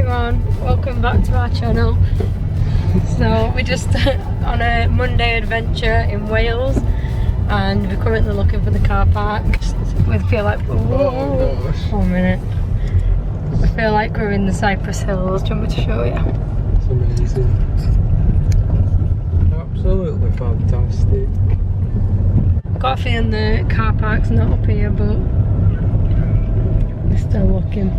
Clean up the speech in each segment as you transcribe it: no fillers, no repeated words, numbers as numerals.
everyone, welcome back to our channel. So we're just on a Monday adventure in Wales and we're currently looking for the car park. We feel like, whoa, 1 minute. I feel like we're in the Cypress Hills. Do you want me to show you? It's amazing. Absolutely fantastic. I've got a feeling the car park's not up here, but we're still looking.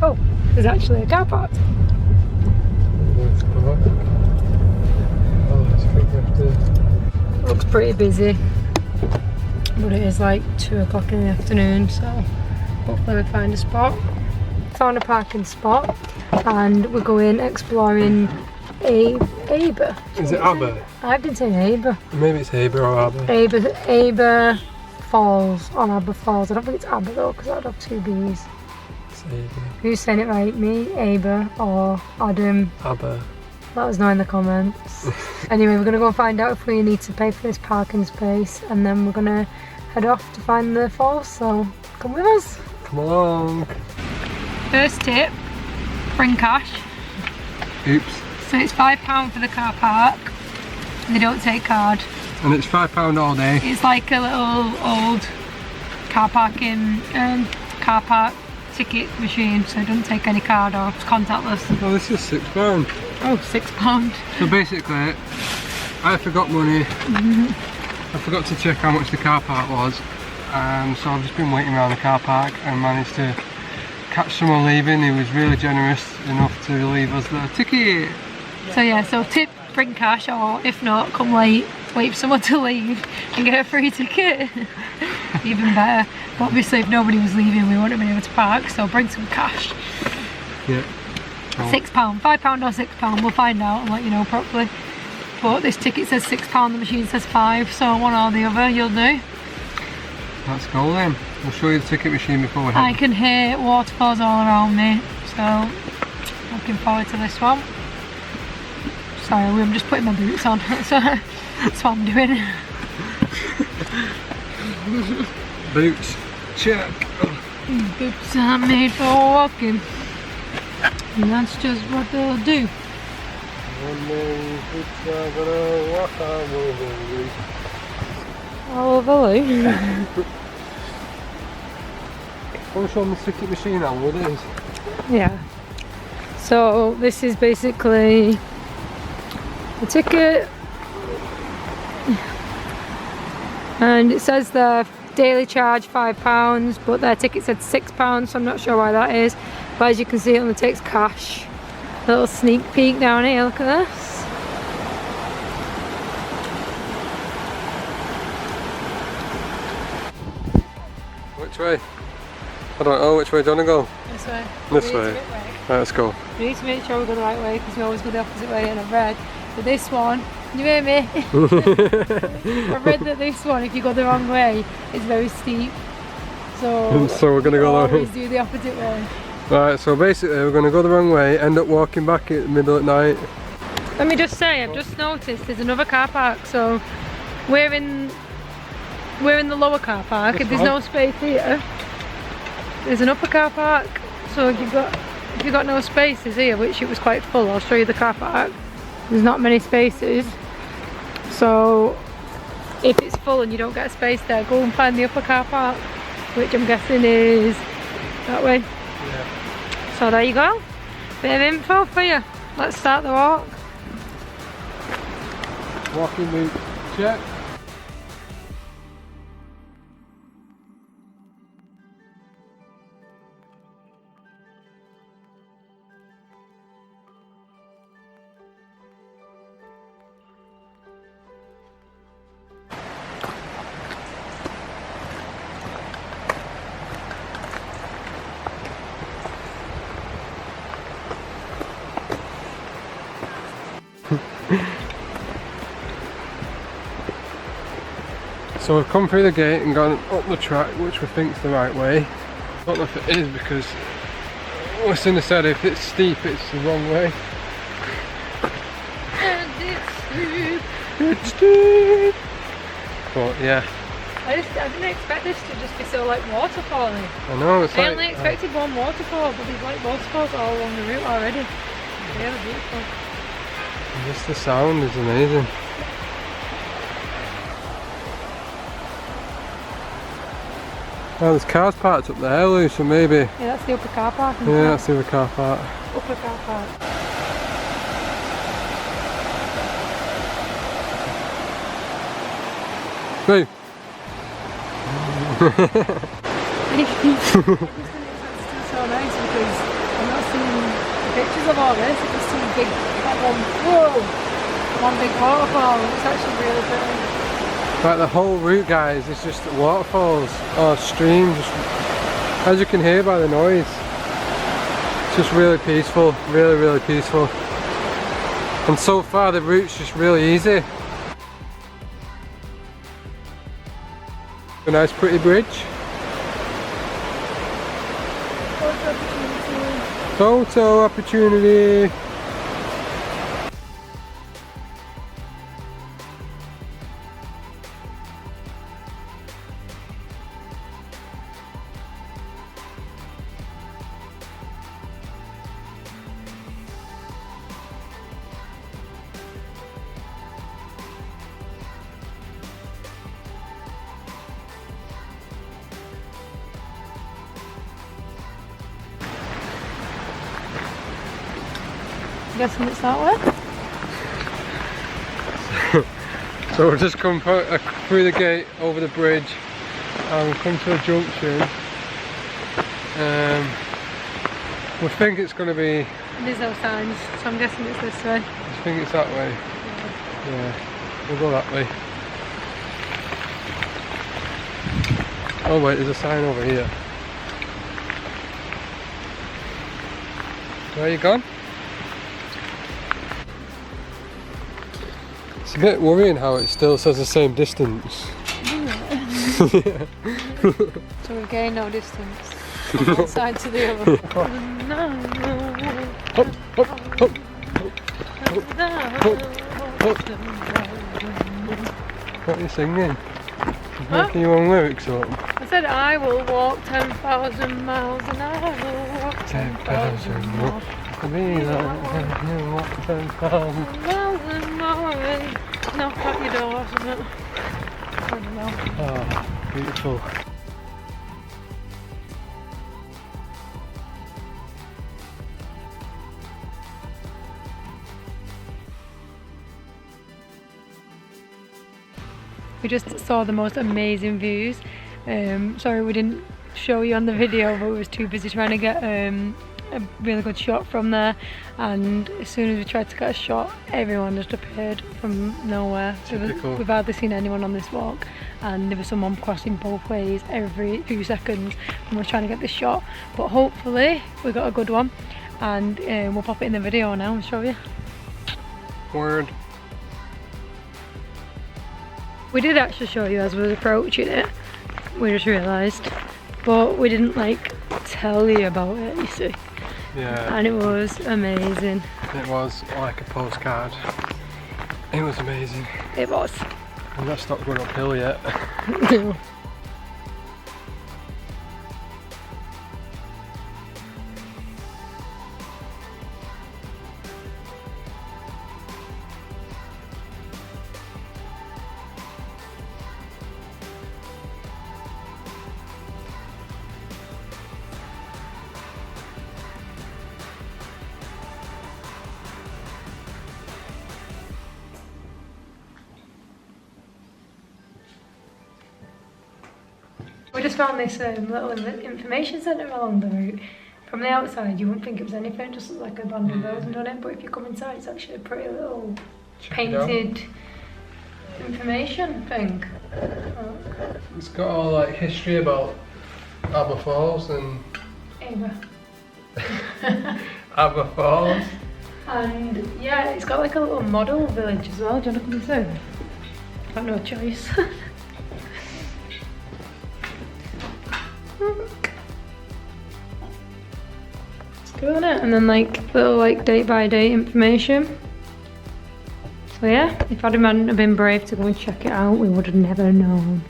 Oh, there's actually a car park. It looks pretty busy, but it is like 2 o'clock in the afternoon, so hopefully we find a spot. Found a parking spot and we're going exploring Aber. Is it Aber? I've been saying Aber. Maybe it's Aber or Aber. Aber Falls, on Aber Falls. I don't think it's Aber though, because I'd have 2 B's. It's Aber. Who's saying it right? Me, Aber, or Adam? Aber. Let us know in the comments. Anyway, we're going to go and find out if we need to pay for this parking space, and then we're going to head off to find the falls, so come with us. Come along. First tip, bring cash. Oops. So it's £5 for the car park. They don't take card. And it's £5 all day. It's like a little old car park ticket machine, so it doesn't take any card or it's contactless. Oh, this is £6. Oh, £6. So basically, I forgot money. I forgot to check how much the car park was. So I've just been waiting around the car park and managed to catch someone leaving. He was really generous enough to leave us the ticket. So yeah, so tip, bring cash, or if not, come late, wait for someone to leave and get a free ticket. Even better. But obviously if nobody was leaving we wouldn't have been able to park, so bring some cash. Yeah. Oh. £6, £5 or £6, we'll find out and let you know properly. But this ticket says £6, the machine says 5, so one or the other you'll do. Let's go then. We'll show you the ticket machine before we head. I can hear waterfalls all around me, so looking forward to this one. Sorry, I'm just putting my boots on, so that's what I'm doing. Boots, check. Boots are made for walking, and that's just what they'll do. All over you. I'll show them the ticket machine now, what it is. Yeah. So this is basically the ticket, and it says the daily charge £5, but their ticket said £6, so I'm not sure why that is. But as you can see, it only takes cash. A little sneak peek down here, look at this. Which way? I don't know, which way do you want to go? This way. This way? Right, let's go. We need to make sure we go the right way because we always go the opposite way, and I've read that this one, you hear me? I've read that this one, if you go the wrong way, is very steep. So we're going to go always do the opposite way. Right, so basically we're going to go the wrong way, end up walking back in the middle at night. Let me just say, I've just noticed there's another car park, so we're in the lower car park. If there's no space here, there's an upper car park. So if you've got no spaces here, which it was quite full, I'll show you the car park. There's not many spaces, so if it's full and you don't get a space there, go and find the upper car park, which I'm guessing is that way. Yeah. So there you go, bit of info for you. Let's start the walk. Walking boot, check. So we've come through the gate and gone up the track, which we think is the right way. I don't know if it is because Listen, I said if it's steep, it's the wrong way. And it's steep. It's steep. but yeah. I didn't expect this to just be so like waterfally. I know, it's I like... only expected one waterfall, but there's like waterfalls all along the route already. Really beautiful. Just the sound is amazing. Oh, there's cars parked up there, Lou, so maybe... Yeah, that's the upper car park. Yeah, that's the other car park. Upper car park. Lou! It's still so nice because I'm not seeing pictures of all this, I just see big, one big waterfall. It's actually really pretty. Like the whole route, guys, is just waterfalls or streams, as you can hear by the noise. It's just really peaceful, really peaceful. And so far the route's just really easy. A nice pretty bridge. Photo opportunity. Guessing it's that way? So we've just come through the gate, over the bridge, and we've come to a junction. We think it's going to be... There's no signs, so I'm guessing it's this way. I think it's that way. Yeah, we'll go that way. Oh wait, there's a sign over here. Where are you gone? It's a bit worrying how it still says the same distance. Yeah. So we've gained no distance from one side to the other. Hop, hop, hop, hop, hop. What are you singing? You're making your own lyrics up. I said I will walk 10,000 miles and I will walk 10,000 miles. Be like you walk 10,000 miles and miles. Knock at your door, isn't it? I don't know. Oh, beautiful. We just saw the most amazing views. Sorry we didn't show you on the video, but we was too busy trying to get a really good shot from there, and as soon as we tried to get a shot, everyone just appeared from nowhere. We've hardly seen anyone on this walk, and there was someone crossing both ways every few seconds when we're trying to get the shot, but hopefully we got a good one, and we'll pop it in the video now and show you. Word. We did actually show you as we was approaching it, we just realised, but we didn't like tell you about it, you see. Yeah. And it was amazing. It was like a postcard. It was amazing. It was. I'm not stopped going uphill yet. No. We just found this little information centre along the route. From the outside you wouldn't think it was anything, just looks like a abandoned building on it, but if you come inside it's actually a pretty little painted information thing. Oh. It's got all like history about Aber Falls and... Aber Falls. And yeah, it's got like a little model village as well. Do you want to come inside? I've got no choice. It's cool, isn't it? And then like little like date by date information. So yeah, if Adam hadn't have been brave to go and check it out, we would have never known.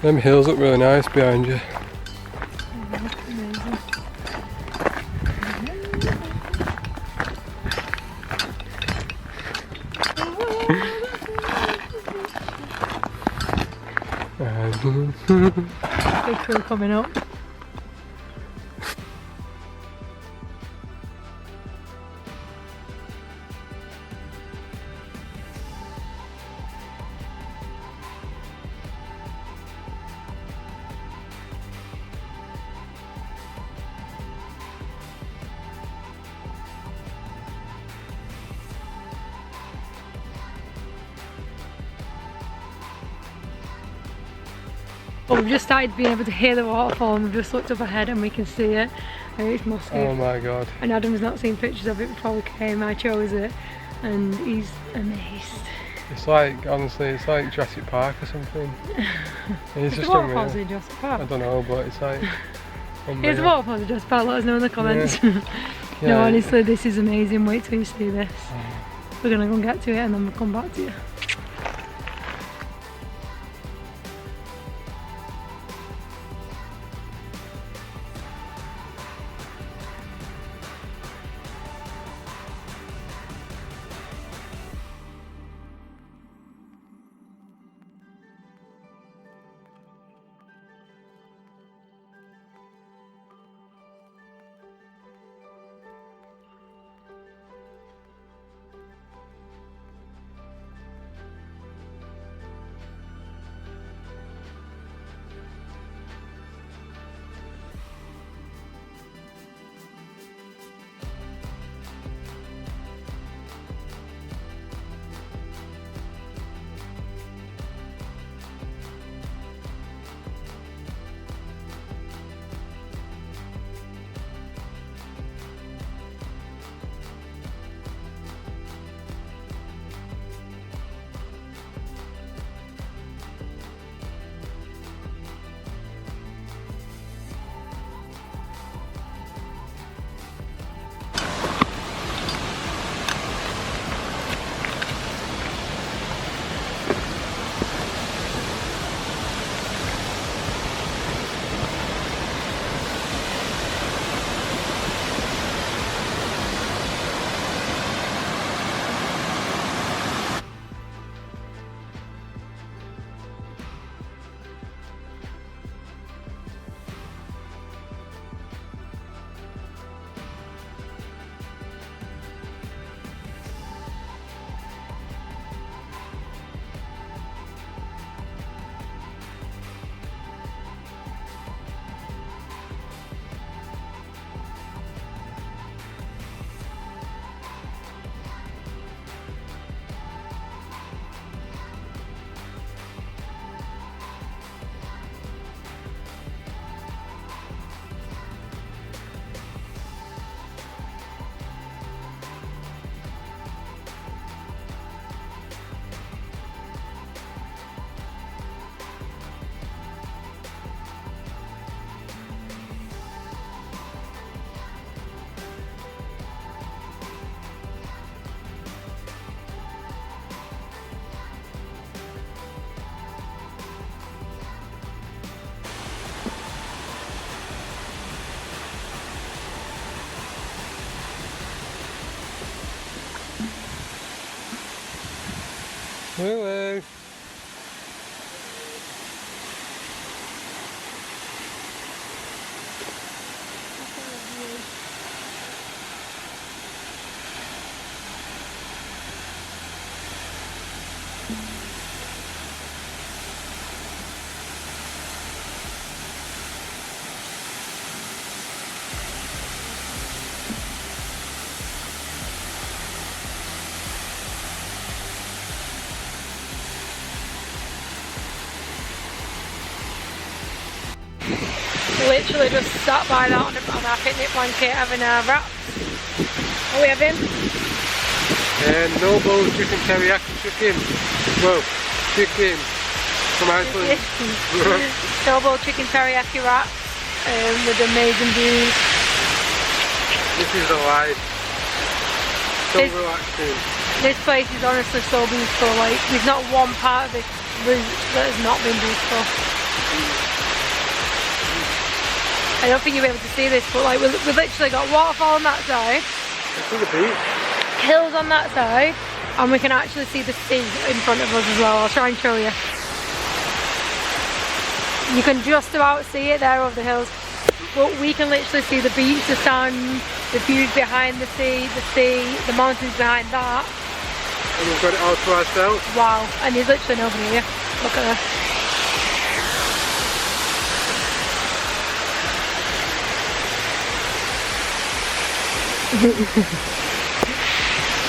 Them hills look really nice behind you. Big crew coming up. Well, we've just started being able to hear the waterfall and we've just looked up ahead and we can see it. And it's musky. Oh my god. And Adam's not seen pictures of it before we came. I chose it and he's amazed. It's like, honestly, it's like Jurassic Park or something. It's just waterfalls unreal. in Jurassic Park? I don't know, but it's like unreal. Here's the waterfalls in Jurassic Park, let us know in the comments. Yeah. No, honestly, this is amazing. Wait till you see this. We're gonna go and get to it and then we'll come back to you. Hello. Literally just sat by that on our picnic blanket having our wraps. Are we having? Noble chicken teriyaki chicken. Well, chicken from Iceland. Snowball chicken teriyaki wraps with amazing views. This is the life. So relaxing. This place is honestly so beautiful. Like, there's not one part of this route that has not been beautiful. I don't think you'll be able to see this, but like we've literally got waterfall on that side. See the beach. Hills on that side, and we can actually see the sea in front of us as well. I'll try and show you. You can just about see it there over the hills, but we can literally see the beach, the sand, the views behind the sea, the mountains behind that. And we've got it all to ourselves. Wow, and there's literally nobody here. Look at this.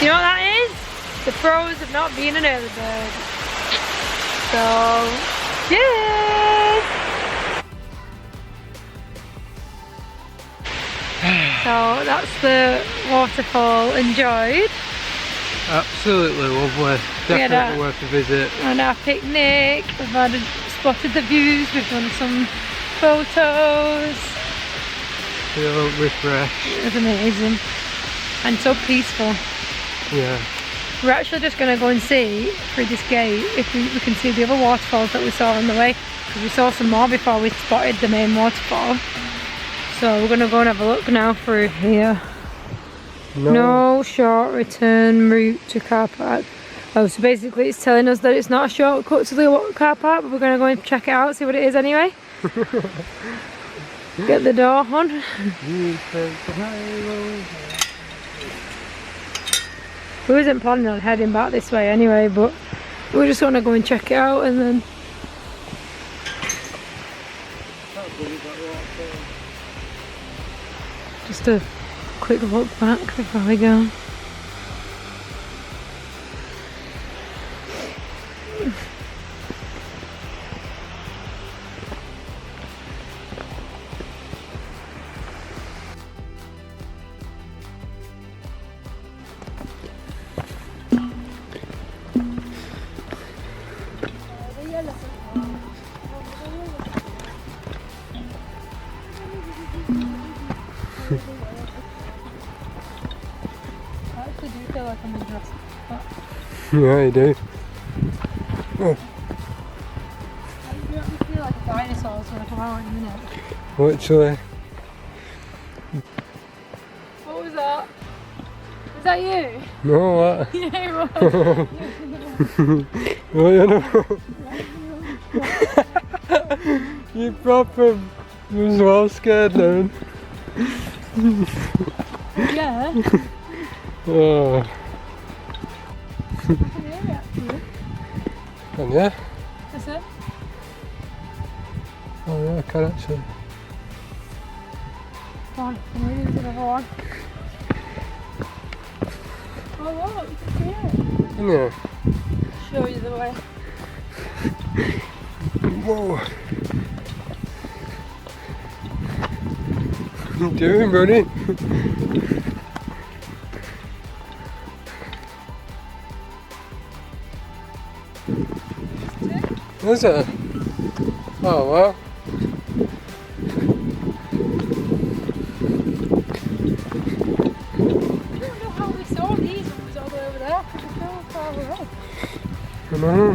You know what that is? The pros of not being an early bird. So, cheers! So that's the waterfall enjoyed. Absolutely lovely. Definitely worth a visit. And our picnic, we've spotted the views, we've done some photos. Feel refreshed. It was amazing. And so peaceful. Yeah. We're actually just going to go and see through this gate if we can see the other waterfalls that we saw on the way. Because we saw some more before we spotted the main waterfall. So we're going to go and have a look now through here. No short return route to Carpark. Oh, so basically it's telling us that it's not a shortcut to the car park, but we're going to go and check it out, see what it is anyway. Get the door on. We wasn't planning on heading back this way anyway, but we just want to go and check it out and then... Just a quick look back before we go. I actually do feel like I'm in Jurassic Park. Yeah, you do. Oh. I do feel like a dinosaur when I come out in a minute. Literally. What was that? Was that you? No, what? Yeah, it was. Oh, you know. You proper was well scared then. Yeah. Oh. I can hear it actually. And yeah? That's it. Oh yeah, I can actually. Come on, can we do another one? Oh look, you can see it. Yeah. Show you the way. Whoa. What are you doing, buddy? Is it? Oh well. I don't know how we saw these ones all the way over there because they're so far away. I know.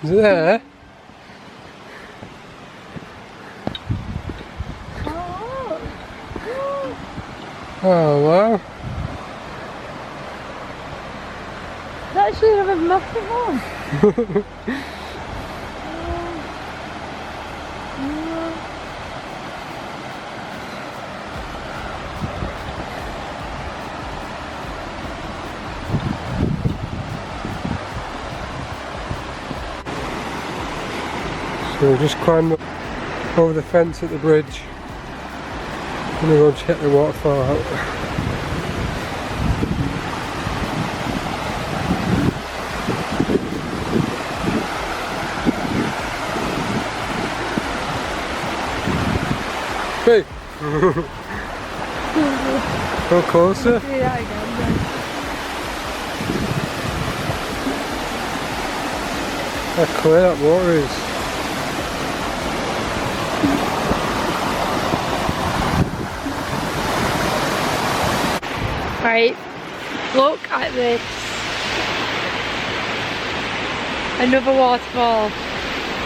Is it there? Oh wow. It's actually a massive one. So we just climbed up over the fence at the bridge. I'm gonna go check the waterfall out. Hey! Go closer. Do that again, yeah. How clear that water is. Right, look at this. Another waterfall.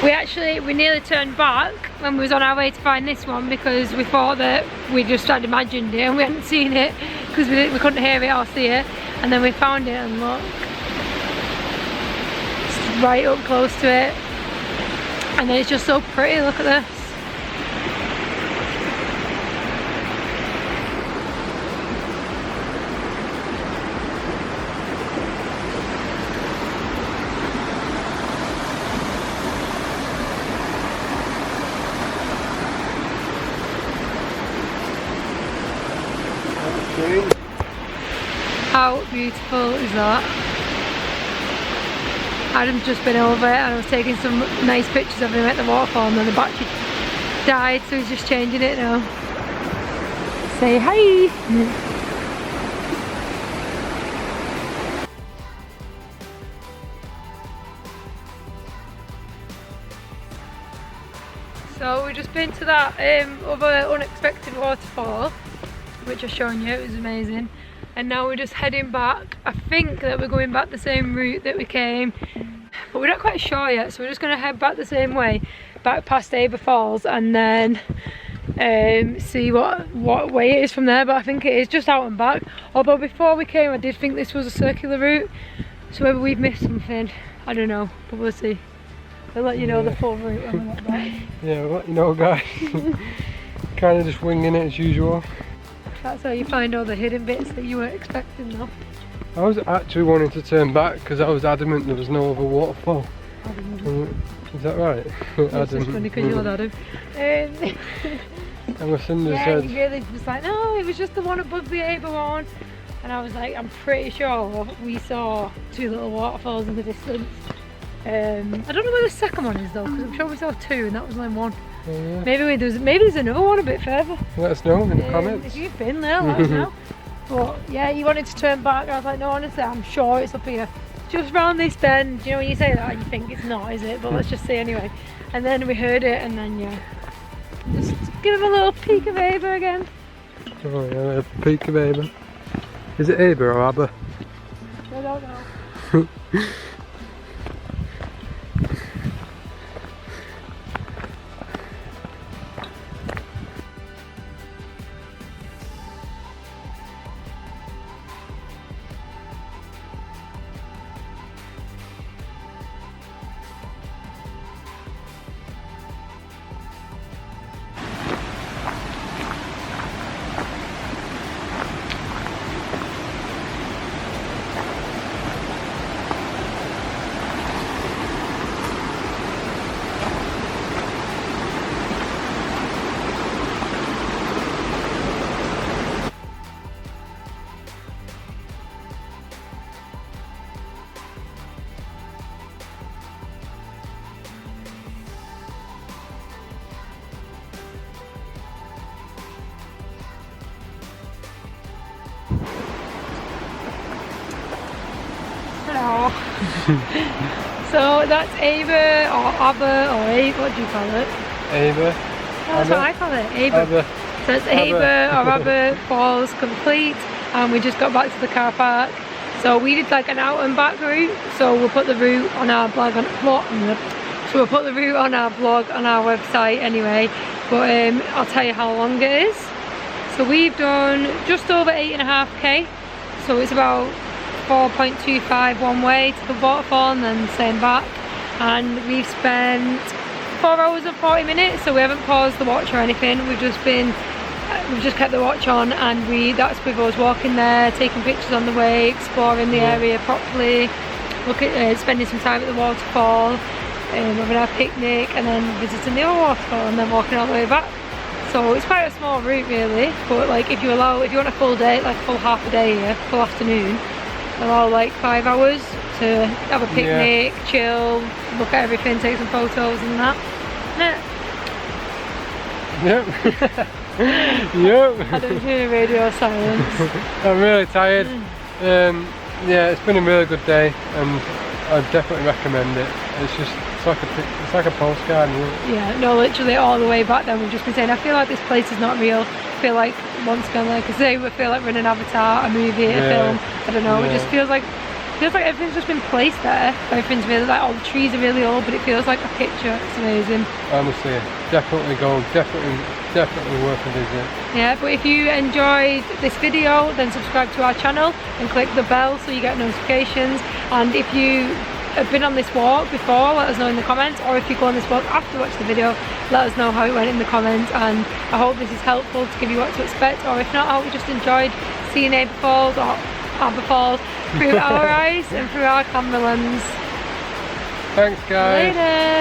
We nearly turned back when we was on our way to find this one because we thought that we just had imagined it and we hadn't seen it because we couldn't hear it or see it, and then we found it and look, it's right up close to it, and then it's just so pretty. Look at this. How beautiful is that? Adam's just been over it and I was taking some nice pictures of him at the waterfall, and then the battery died, so he's just changing it now. Say hi! So we've just been to that other unexpected waterfall, which I've shown you. It was amazing. And now we're just heading back. I think that we're going back the same route that we came, but we're not quite sure yet, so we're just going to head back the same way, back past Aber Falls, and then see what way it is from there. But I think it is just out and back, although before we came I did think this was a circular route, so whether we've missed something, I don't know, but we'll see. I'll let you know the full route when we get back. Yeah, we'll let you know, guys. Kind of just winging it as usual. That's how you find all the hidden bits that you weren't expecting though. I was actually wanting to turn back because I was adamant there was no other waterfall. Is that right? It's just funny because you're Adam. And my son just yeah, said... he really was like, no, it was just the one above the Aber one. And I was like, I'm pretty sure we saw two little waterfalls in the distance. I don't know where the second one is though, because I'm sure we saw two and that was only one. Yeah. Maybe there's another one a bit further. Let us know in the comments. If you've been there, let us know. But yeah, he wanted to turn back. I was like, no, honestly, I'm sure it's up here. Just round this bend. You know when you say that, you think it's not, is it? But let's just see anyway. And then we heard it, and then yeah. Just give him a little peek of Aber again. Oh yeah, a peek of Aber. Is it Aber or Aber? I don't know. So that's Aber or what do you call it? Aber. That's what I call it, Aber. So it's Aber or Aber Falls complete, and we just got back to the car park. So we did like an out and back route, so we'll put the route on our blog on our blog on our website anyway. But I'll tell you how long it is. So we've done just over 8.5k, so it's about 4.25 one way to the waterfall and then same back, and we've spent 4 hours and 40 minutes, so we haven't paused the watch or anything. We've just kept the watch on, and that's with us walking there, taking pictures on the way, exploring the area properly, spending some time at the waterfall, having our picnic, and then visiting the other waterfall, and then walking all the way back. So it's quite a small route really, but like if you want a full day, like full half a day here, full afternoon, allow like 5 hours to have a picnic, chill, look at everything, take some photos and that. Yep. Yep. I don't do radio silence. I'm really tired. Yeah, it's been a really good day, and I definitely recommend it. It's like a postcard. Yeah, no, literally all the way back then we've just been saying, I feel like this place is not real. I feel like once again, like I say, we feel like we're in an Avatar, a movie, a film. I don't know. It just feels like everything's just been placed there. Everything's really like, all the trees are really old, but it feels like a picture. It's amazing. Honestly, definitely go. Definitely worth a visit. Yeah, but if you enjoyed this video, then subscribe to our channel and click the bell so you get notifications. And if you have been on this walk before, let us know in the comments, or if you go on this walk after watch the video, let us know how it went in the comments. And I hope this is helpful to give you what to expect, or if not, I hope you just enjoyed seeing Aber Falls through our eyes and through our camera lens. Thanks guys. Later.